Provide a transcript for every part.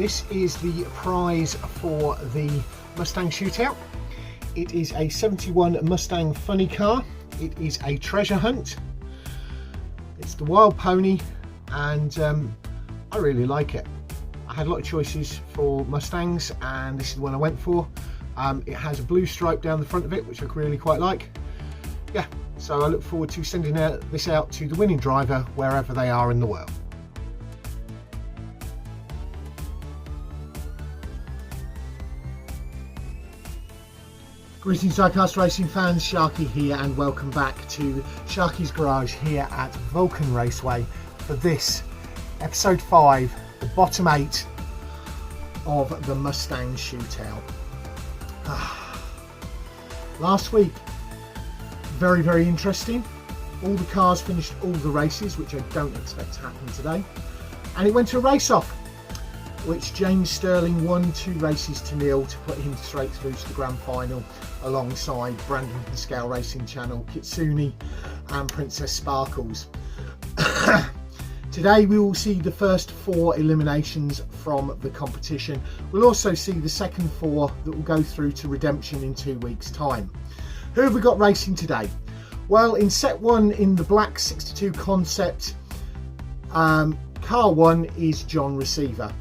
This is the prize for the Mustang Shootout. It is a 71 Mustang funny car. It is a treasure hunt. It's the Wild Pony, and I really like it. I had a lot of choices for Mustangs, and this is the one I went for. It has a blue stripe down the front of it, which I really quite like. Yeah, so I look forward to sending this out to the winning driver wherever they are in the world. Greetings Diecast Racing fans, Sharky here, and welcome back to Sharky's Garage here at Vulcan Raceway for this episode 5, the bottom 8 of the Mustang Shootout. Last week, very interesting. All the cars finished all the races, which I don't expect to happen today, and it went to a race off, which James Sterling won 2 races to 0 to put him straight through to the grand final alongside Brandon Pascal Racing Channel, Kitsune and Princess Sparkles. Today we will see the first 4 eliminations from the competition. We'll also see the second 4 that will go through to redemption in 2 weeks time. Who have we got racing today? Well, in set 1 in the black 62 concept, car 1 is John Receveur.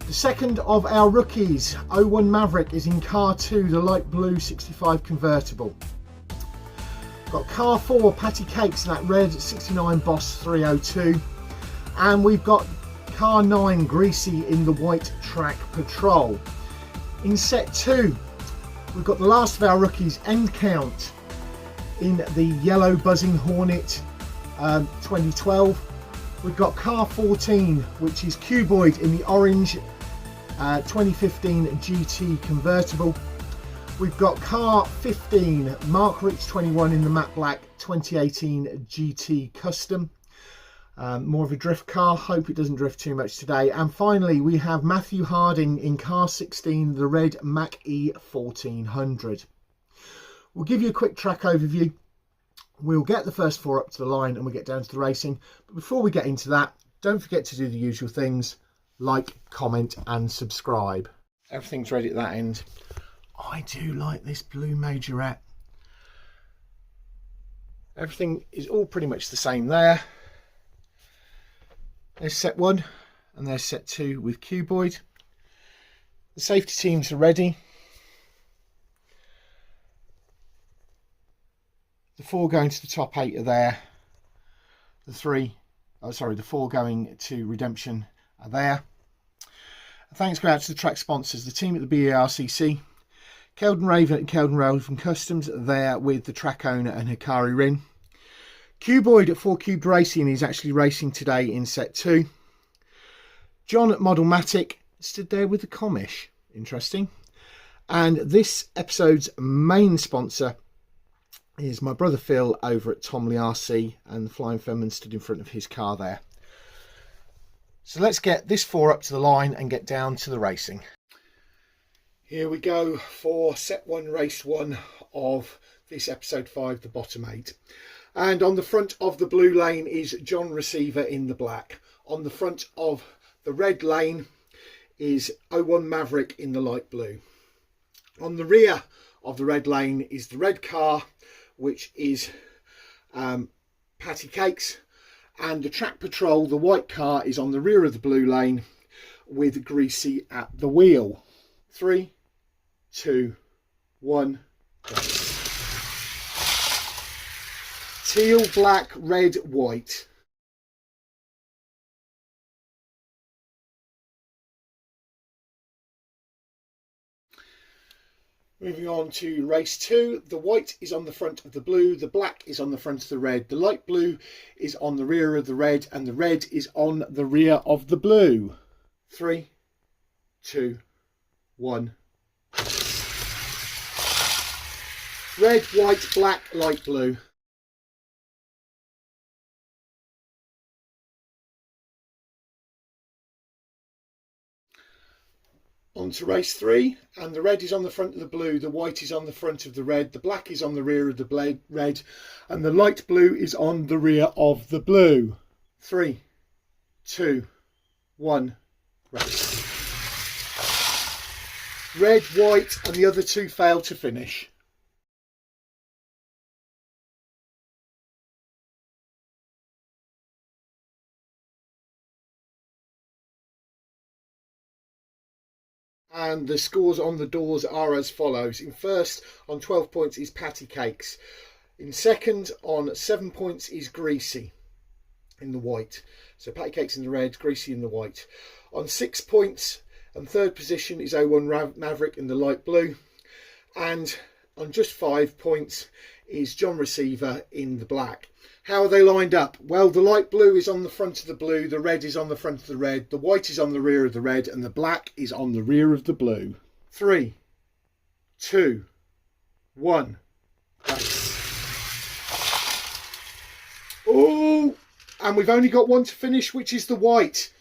The second of our rookies, 01 Maverick, is in car 2, the light blue 65 convertible. Got car 4, Patty Kakes, in that red 69 Boss 302. And we've got car 9, Greasy, in the white Track Patrol. In set 2, we've got the last of our rookies, Endcount, in the yellow Buzzing Hornet 2012. We've got car 14, which is Cuboid, in the orange 2015 GT convertible. We've got car 15, Mach-e 21, in the matte black 2018 GT custom. More of a drift car, hope it doesn't drift too much today. And finally we have Matthew Harding in car 16, the red Mach-e 1400. We'll give you a quick track overview. We'll get the first 4 up to the line and we'll get down to the racing. But before we get into that, don't forget to do the usual things: like, comment and subscribe. Everything's ready at that end. I do like this blue majorette. Everything is all pretty much the same there. There's set 1 and there's set 2 with Cuboid. The safety teams are ready. The 4 going to the top 8 are there. The 4 going to redemption are there. Thanks go out to the track sponsors, the team at the BARCC, Keldon Raven at Keldon Raven Customs, there with the track owner and Hikari Rin. Cuboid at 4 Cubed Racing is actually racing today in set 2. John at Modelmatic stood there with the Comish, interesting. And this episode's main sponsor is my brother Phil over at Tomley RC, and the Flying Feminine stood in front of his car there. So let's get this 4 up to the line and get down to the racing. Here we go for set 1, race 1 of this episode 5, the bottom 8. And on the front of the blue lane is John Receveur in the black. On the front of the red lane is 01 Maverick in the light blue. On the rear of the red lane is the red car, which is Patty Kakes, and the Track Patrol, the white car, is on the rear of the blue lane with Greasy at the wheel. 3, 2, 1, go. Teal, black, red, white. Moving on to race 2, the white is on the front of the blue, the black is on the front of the red, the light blue is on the rear of the red, and the red is on the rear of the blue. 3, 2, 1. Red, white, black, light blue. On to race 3, and the red is on the front of the blue, the white is on the front of the red, the black is on the rear of the red, and the light blue is on the rear of the blue. 3, 2, 1, race. Red, white and the other two failed to finish. And the scores on the doors are as follows. In first on 12 points is Kakes. In second on 7 points is Greasy in the white. So Kakes in the red, Greasy in the white. On 6 points and third position is 01 Maverick in the light blue. And on just 5 points is Receveur in the black. How are they lined up? Well, the light blue is on the front of the blue, the red is on the front of the red, the white is on the rear of the red, and the black is on the rear of the blue. 3, 2, 1, race. Oh, and we've only got one to finish, which is the white.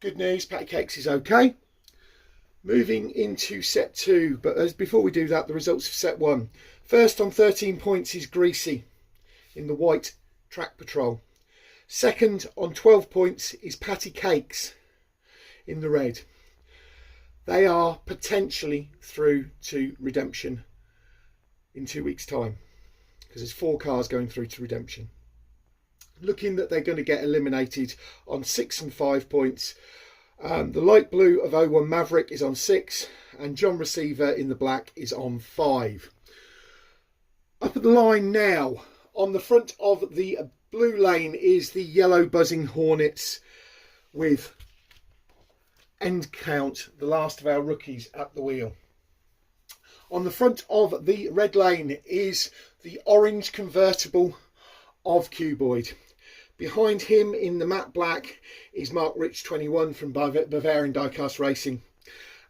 Good news, Kakes is okay. Moving into set 2, but before we do that, the results of set 1. First on 13 points is Greasy in the white track patrol. Second on 12 points is Kakes in the red. They are potentially through to redemption in 2 weeks' time, because there's 4 cars going through to redemption. Looking that they're going to get eliminated on 6 and 5 points. The light blue of 01 Maverick is on 6 and Receveur in the black is on 5. Up at the line now, on the front of the blue lane is the yellow buzzing Hornets with Endcount, the last of our rookies, at the wheel. On the front of the red lane is the orange convertible of Cuboid. Behind him in the matte black is Mach-e 21 from Bavarian Diecast Racing.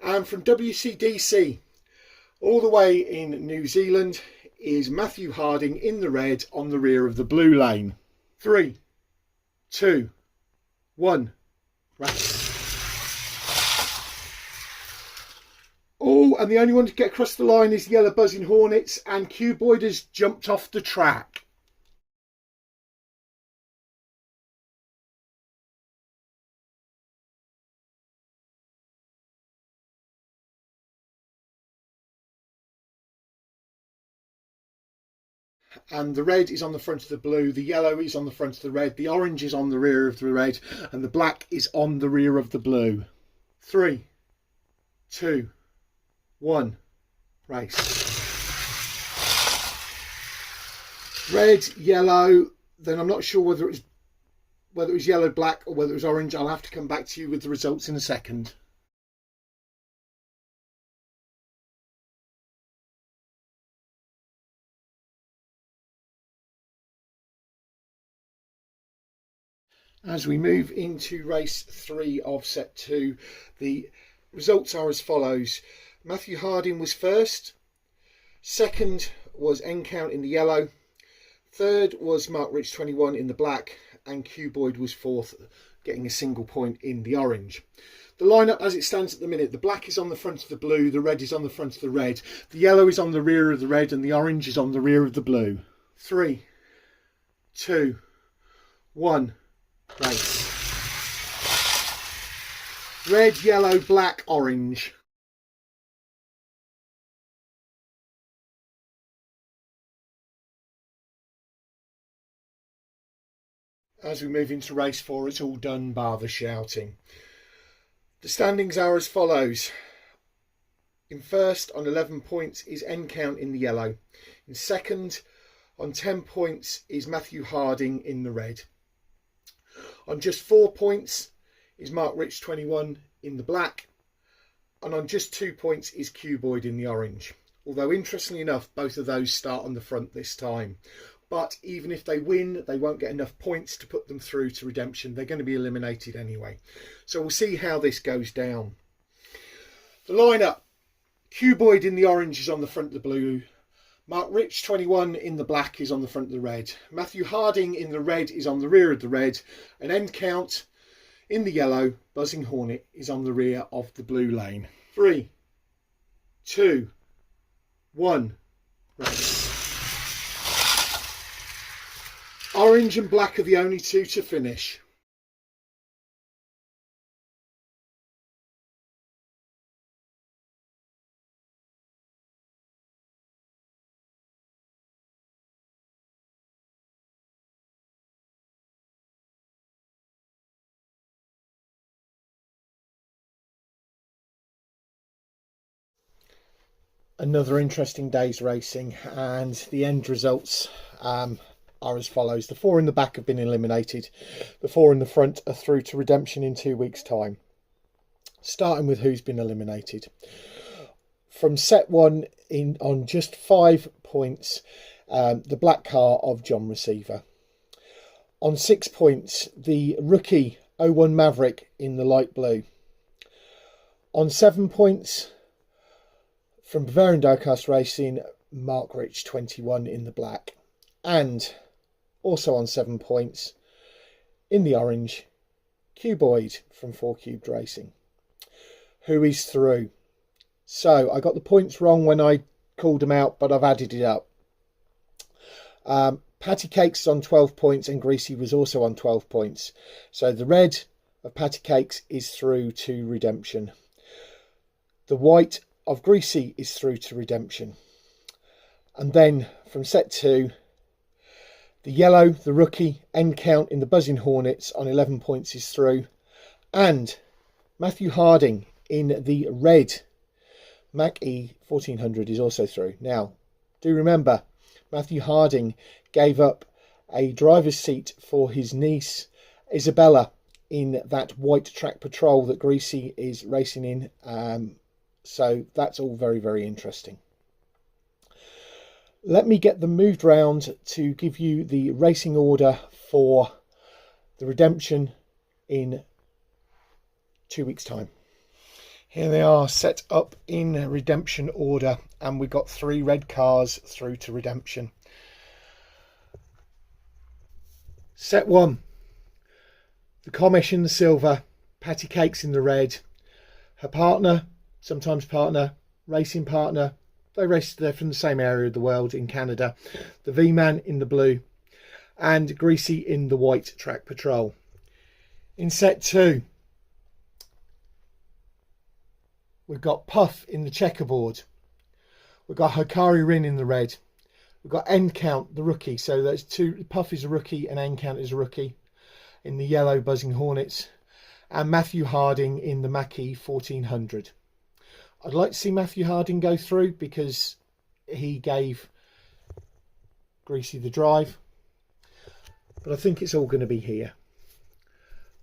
And from WCDC, all the way in New Zealand, is Matthew Harding in the red on the rear of the blue lane. 3, 2, 1, race. Oh, and the only one to get across the line is the yellow buzzing Hornets, and Cuboid has jumped off the track. And the red is on the front of the blue, the yellow is on the front of the red, the orange is on the rear of the red, and the black is on the rear of the blue. 3, 2, 1, race. Red, yellow, then I'm not sure whether it was yellow, black, or whether it was orange. I'll have to come back to you with the results in a second. As we move into race 3 of set 2, the results are as follows. Matthew Harding was first. Second was Endcount in the yellow. Third was Mach-e 21 in the black. And Cuboid was fourth, getting a single point in the orange. The lineup as it stands at the minute, the black is on the front of the blue, the red is on the front of the red, the yellow is on the rear of the red, and the orange is on the rear of the blue. 3, 2, 1. Race. Red, yellow, black, orange. As we move into race 4, it's all done bar the shouting. The standings are as follows. In first on 11 points is Endcount in the yellow. In second on 10 points is Matthew Harding in the red. On just 4 points is Mach-e 21 in the black. And on just 2 points is Cuboid in the orange. Although interestingly enough, both of those start on the front this time. But even if they win, they won't get enough points to put them through to redemption. They're going to be eliminated anyway. So we'll see how this goes down. The lineup. Cuboid in the orange is on the front of the blue. Mach-e 21 in the black is on the front of the red. Matthew Harding in the red is on the rear of the red. And Endcount in the yellow, Buzzing Hornet, is on the rear of the blue lane. 3, 2, 1. Race. Orange and black are the only two to finish. Another interesting day's racing, and the end results are as follows. The 4 in the back have been eliminated. The 4 in the front are through to redemption in 2 weeks' time. Starting with who's been eliminated. From set 1 in on just 5 points, the black car of John Receveur. On 6 points, the rookie 01 Maverick in the light blue. On 7 points, from Bavarian Diecast Racing, Mach-e 21 in the black. And also on 7 points, in the orange, Cuboid from 4 Cubed Racing, who is through. So I got the points wrong when I called them out, but I've added it up. Patty Kakes is on 12 points and Greasy was also on 12 points. So the red of Patty Kakes is through to redemption. The white of Greasy is through to redemption. And then from set 2, the yellow, the rookie, Endcount in the Buzzing Hornets on 11 points is through. And Matthew Harding in the red Mach-e 1400 is also through. Now, do remember, Matthew Harding gave up a driver's seat for his niece Isabella in that white track patrol that Greasy is racing in. So that's all very, very interesting. Let me get them moved round to give you the racing order for the redemption in 2 weeks' time. Here they are set up in redemption order, and we've got 3 red cars through to redemption. Set 1, the Comish in the silver, Patty Kakes in the red, her partner, sometimes partner, racing partner, they're from the same area of the world in Canada, the V-Man in the blue, and Greasy in the white track patrol. In set 2, we've got Puff in the checkerboard, we've got Hikari Rin in the red, we've got Endcount, the rookie, so that's 2, Puff is a rookie and Endcount is a rookie, in the yellow Buzzing Hornets, and Matthew Harding in the Mach-e 1400. I'd like to see Matthew Harding go through because he gave Greasy the drive, but I think it's all going to be here.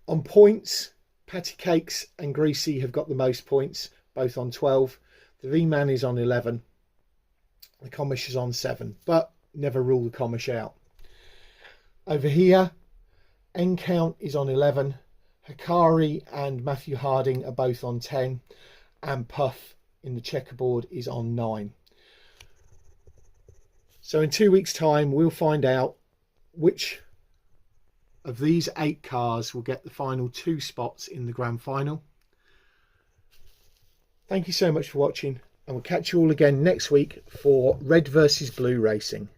On points, Patty Kakes and Greasy have got the most points, both on 12. The V-Man is on 11. The Comish is on 7, but never rule the Comish out. Over here, Endcount is on 11. Hikari and Matthew Harding are both on 10. And Puff in the checkerboard is on 9. So in 2 weeks' time, we'll find out which of these 8 cars will get the final 2 spots in the grand final. Thank you so much for watching, and we'll catch you all again next week for red versus blue racing.